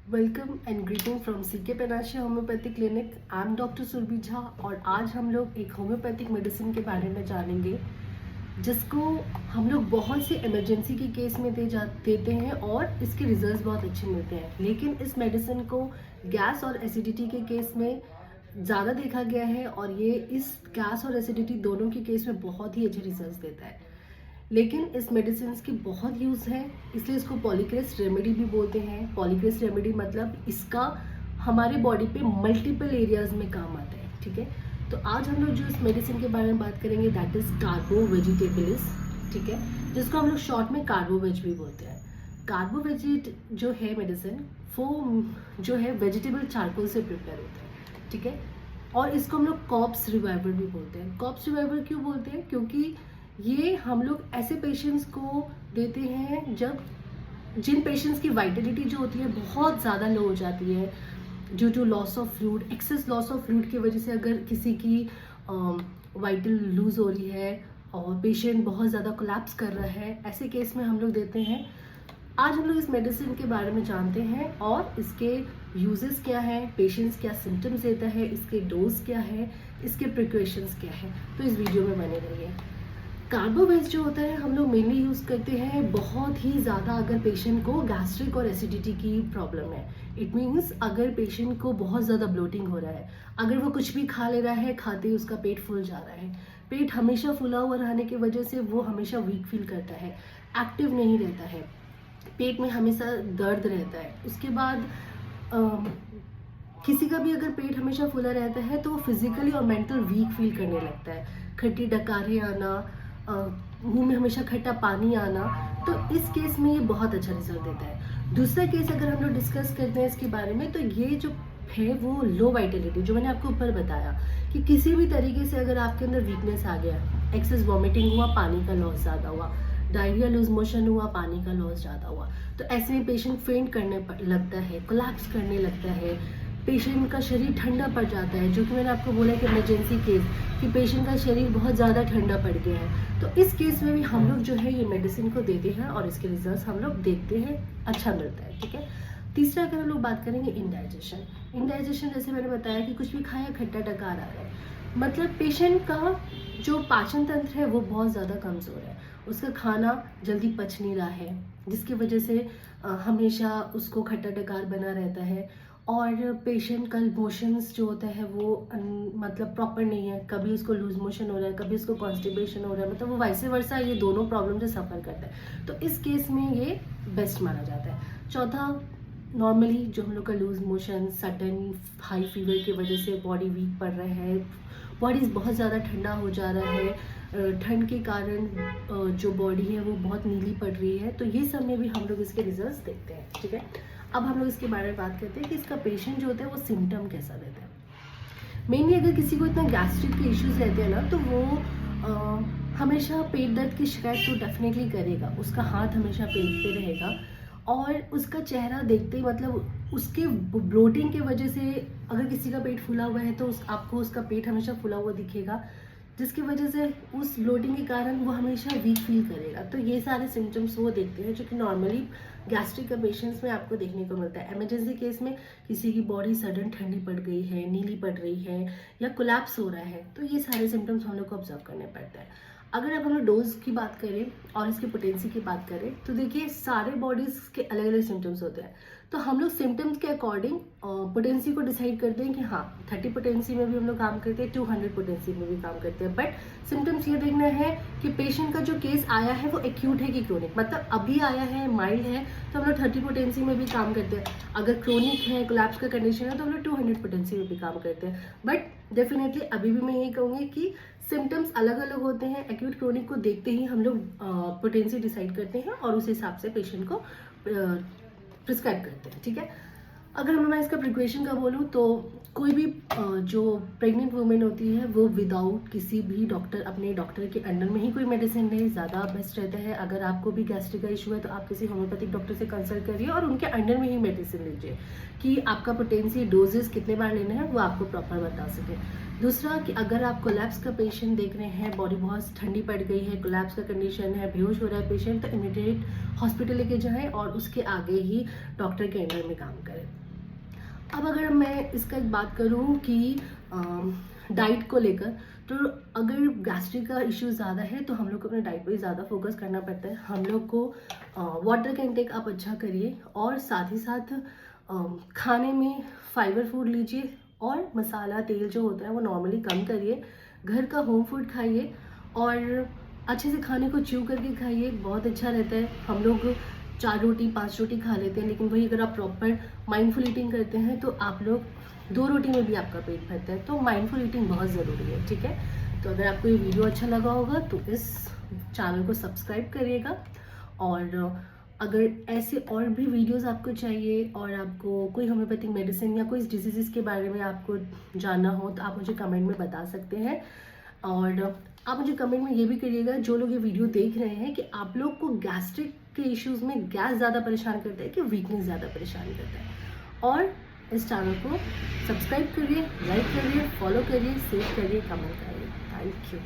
Welcome and greeting from CK panacea homeopathic clinic. I am doctor Surabhi Jha और आज हम लोग एक होम्योपैथिक मेडिसिन के बारे में जानेंगे जिसको हम लोग बहुत सी इमरजेंसी के केस में देते हैं और इसके रिजल्ट्स बहुत अच्छे मिलते हैं। लेकिन इस मेडिसिन को गैस और एसिडिटी के केस में ज़्यादा देखा गया है और ये इस गैस और एसिडिटी दोनों के केस में बहुत ही अच्छे रिजल्ट्स देता है। लेकिन इस मेडिसिन की बहुत यूज़ है, इसलिए इसको पॉलीक्रेस्ट रेमेडी भी बोलते हैं। पॉलीक्रेस्ट रेमेडी मतलब इसका हमारे बॉडी पे मल्टीपल एरियाज में काम आता है। ठीक है, तो आज हम लोग जो इस मेडिसिन के बारे में बात करेंगे दैट इज कार्बो वेजिटेबलिस। ठीक है, जिसको हम लोग शॉर्ट में कार्बोवेज भी बोलते हैं। कार्बोवेजिट जो है मेडिसिन वो जो है वेजिटेबल चारकोल से प्रिपेयर होता है। ठीक है, और इसको हम लोग कॉर्प्स रिवाइवर भी बोलते हैं। कॉर्प्स रिवाइवर क्यों बोलते हैं? क्योंकि ये हम लोग ऐसे पेशेंट्स को देते हैं जिन पेशेंट्स की वाइटलिटी जो होती है बहुत ज़्यादा लो हो जाती है due to loss of fluid, excess loss of fluid की वजह से अगर किसी की वाइटल लूज हो रही है और पेशेंट बहुत ज़्यादा कोलैप्स कर रहा है, ऐसे केस में हम लोग देते हैं। आज हम लोग इस मेडिसिन के बारे में जानते हैं और इसके यूजेस क्या है, पेशेंट्स क्या सिम्टम्स देता है, इसके डोज क्या है, इसके प्रिकॉशंस क्या है। तो इस वीडियो में बने रहिए। कार्बोवेज जो होता है हम लोग मेनली यूज़ करते हैं बहुत ही ज़्यादा अगर पेशेंट को गैस्ट्रिक और एसिडिटी की प्रॉब्लम है। इट मीन्स अगर पेशेंट को बहुत ज़्यादा ब्लोटिंग हो रहा है, अगर वो कुछ भी खा ले रहा है, खाते ही उसका पेट फूल जा रहा है, पेट हमेशा फूला हुआ रहने की वजह से वो हमेशा वीक फील करता है, एक्टिव नहीं रहता है, पेट में हमेशा दर्द रहता है। उसके बाद किसी का भी अगर पेट हमेशा फूला रहता है तो वो फिजिकली और मेंटल वीक फील करने लगता है, खट्टी डकारें आना, मुंह में हमेशा खट्टा पानी आना। तो इस केस में ये बहुत अच्छा रिजल्ट देता है। दूसरा केस अगर हम लोग डिस्कस करते हैं इसके बारे में, तो ये जो है वो लो वाइटलिटी जो मैंने आपको ऊपर बताया कि किसी भी तरीके से अगर आपके अंदर वीकनेस आ गया, एक्सेस वॉमिटिंग हुआ, पानी का लॉस ज़्यादा हुआ, डायरिया लूज मोशन हुआ, पानी का लॉस ज़्यादा हुआ, तो ऐसे में पेशेंट फेंट करने लगता है, कोलैप्स करने लगता है, पेशेंट का शरीर ठंडा पड़ जाता है, जो कि मैंने आपको बोला कि इमरजेंसी केस कि पेशेंट का शरीर बहुत ज़्यादा ठंडा पड़ गया है। तो इस केस में भी हम लोग जो है ये मेडिसिन को देते हैं और इसके रिजल्ट्स हम लोग देखते हैं, अच्छा मिलता है। ठीक है, तीसरा अगर हम लोग बात करेंगे इंडाइजेशन जैसे मैंने बताया कि कुछ भी खाया खट्टा डकार आ रहा है, मतलब पेशेंट का जो पाचन तंत्र है वो बहुत ज़्यादा कमज़ोर है, उसका खाना जल्दी पच नहीं रहा है, जिसकी वजह से हमेशा उसको खट्टा डकार बना रहता है। और पेशेंट का मोशंस जो होता है वो मतलब प्रॉपर नहीं है, कभी उसको लूज मोशन हो रहा है, कभी उसको कॉन्स्टिपेशन हो रहा है, मतलब वो वाइस वर्सा ये दोनों प्रॉब्लम से सफ़र करता है। तो इस केस में ये बेस्ट माना जाता है। चौथा, नॉर्मली जो हम लोग का loose motion, sudden high fever की वजह से बॉडी वीक पड़ रहा है, बॉडी बहुत ज़्यादा ठंडा हो जा रहा है, ठंड के कारण जो बॉडी है वो बहुत नीली पड़ रही है, तो ये सब में भी हम लोग इसके रिजल्ट्स देखते हैं। ठीक है, अब हम लोग इसके बारे में बात करते हैं कि इसका पेशेंट जो होता है वो सिम्टम कैसा देता है। मेनली अगर किसी को इतना गैस्ट्रिक के इश्यूज रहते हैं ना, तो वो हमेशा पेट दर्द की शिकायत तो डेफिनेटली करेगा, उसका हाथ हमेशा पेट पे रहेगा और उसका चेहरा देखते ही मतलब उसके ब्लोटिंग की वजह से अगर किसी का पेट फूला हुआ है तो आपको उसका पेट हमेशा फूला हुआ दिखेगा, जिसकी वजह से उस ब्लोटिंग के कारण वो हमेशा वीक फील करेगा। तो ये सारे सिम्टम्स वो देखते हैं जो कि नॉर्मली गैस्ट्रिक पेशेंट्स में आपको देखने को मिलता है। इमरजेंसी केस में किसी की बॉडी सडन ठंडी पड़ गई है, नीली पड़ रही है या कोलैप्स हो रहा है, तो ये सारे सिम्टम्स हम लोग को ऑब्जर्व करने पड़ता है। अगर अब हम लोग डोज की बात करें और इसकी पोटेंसी की बात करें, तो देखिए सारे बॉडीज के अलग अलग सिम्टम्स होते हैं, तो हम लोग सिम्टम्स के अकॉर्डिंग पोटेंसी को डिसाइड करते हैं कि हाँ 30 पोटेंसी में भी हम लोग काम करते हैं, 200 पोटेंसी में भी काम करते हैं। बट सिम्टम्स ये देखना है कि पेशेंट का जो केस आया है वो एक्यूट है कि क्रोनिक, मतलब अभी आया है, माइल्ड है, तो हम लोग 30 पोटेंसी में भी काम करते हैं। अगर क्रोनिक है, कोलैप्स का कंडीशन है, तो हम लोग 200 पोटेंसी में भी काम करते हैं। बट डेफिनेटली अभी भी मैं यही कहूँगी कि सिम्टम्स अलग अलग होते हैं, एक्यूट क्रोनिक को देखते ही हम लोग पोटेंसी डिसाइड करते हैं और उस हिसाब से पेशेंट को प्रिस्क्राइब करते हैं। ठीक है, अगर मैं इसका प्रिकॉशन का बोलूँ तो कोई भी जो प्रेग्नेंट वुमेन होती है वो विदाउट किसी भी डॉक्टर, अपने डॉक्टर के अंडर में ही कोई मेडिसिन ले, ज़्यादा बेस्ट रहता है। अगर आपको भी गैस्ट्रिक का इशू है तो आप किसी होम्योपैथिक डॉक्टर से कंसल्ट करिए और उनके अंडर में ही मेडिसिन लीजिए कि आपका पोटेंसी डोजेस कितने बार लेना है वो आपको प्रॉपर बता सके। दूसरा कि अगर आप कोलैप्स का पेशेंट देख रहे हैं, बॉडी बहुत ठंडी पड़ गई है, कोलैप्स का कंडीशन है, बेहोश हो रहा है पेशेंट, तो इमीडिएट हॉस्पिटल लेके जाएं और उसके आगे ही डॉक्टर के अंडर में काम करें। अब अगर मैं इसका एक बात करूँ कि डाइट को लेकर, तो अगर गैस्ट्रिक का इश्यू ज़्यादा है तो हम लोग को अपने डाइट पे ज़्यादा फोकस करना पड़ता है। हम लोग को वाटर का इंटेक आप अच्छा करिए, और साथ ही साथ खाने में फाइबर फूड लीजिए, और मसाला तेल जो होता है वो नॉर्मली कम करिए। घर का होम फूड खाइए, और अच्छे से खाने को च्यू करके खाइए, बहुत अच्छा रहता है। हम लोग 4 रोटी 5 रोटी खा लेते हैं, लेकिन वही अगर आप प्रॉपर माइंडफुल ईटिंग करते हैं तो आप लोग 2 रोटी में भी आपका पेट भरता है। तो माइंडफुल ईटिंग बहुत ज़रूरी है, ठीक है। तो अगर आपको ये वीडियो अच्छा लगा होगा तो इस चैनल को सब्सक्राइब करिएगा, और अगर ऐसे और भी वीडियोस आपको चाहिए, और आपको कोई होम्योपैथिक मेडिसिन या कोई डिजीज़ के बारे में आपको जानना हो, तो आप मुझे कमेंट में बता सकते हैं। और आप मुझे कमेंट में ये भी करिएगा, जो लोग ये वीडियो देख रहे हैं, कि आप लोग को गैस्ट्रिक के इश्यूज़ में गैस ज़्यादा परेशान करता है कि वीकनेस ज़्यादा परेशान करता है। और इस चैनल को सब्सक्राइब करिए, लाइक करिए, फॉलो करिए, शेयर करिए, कमेंट करिए। Thank you.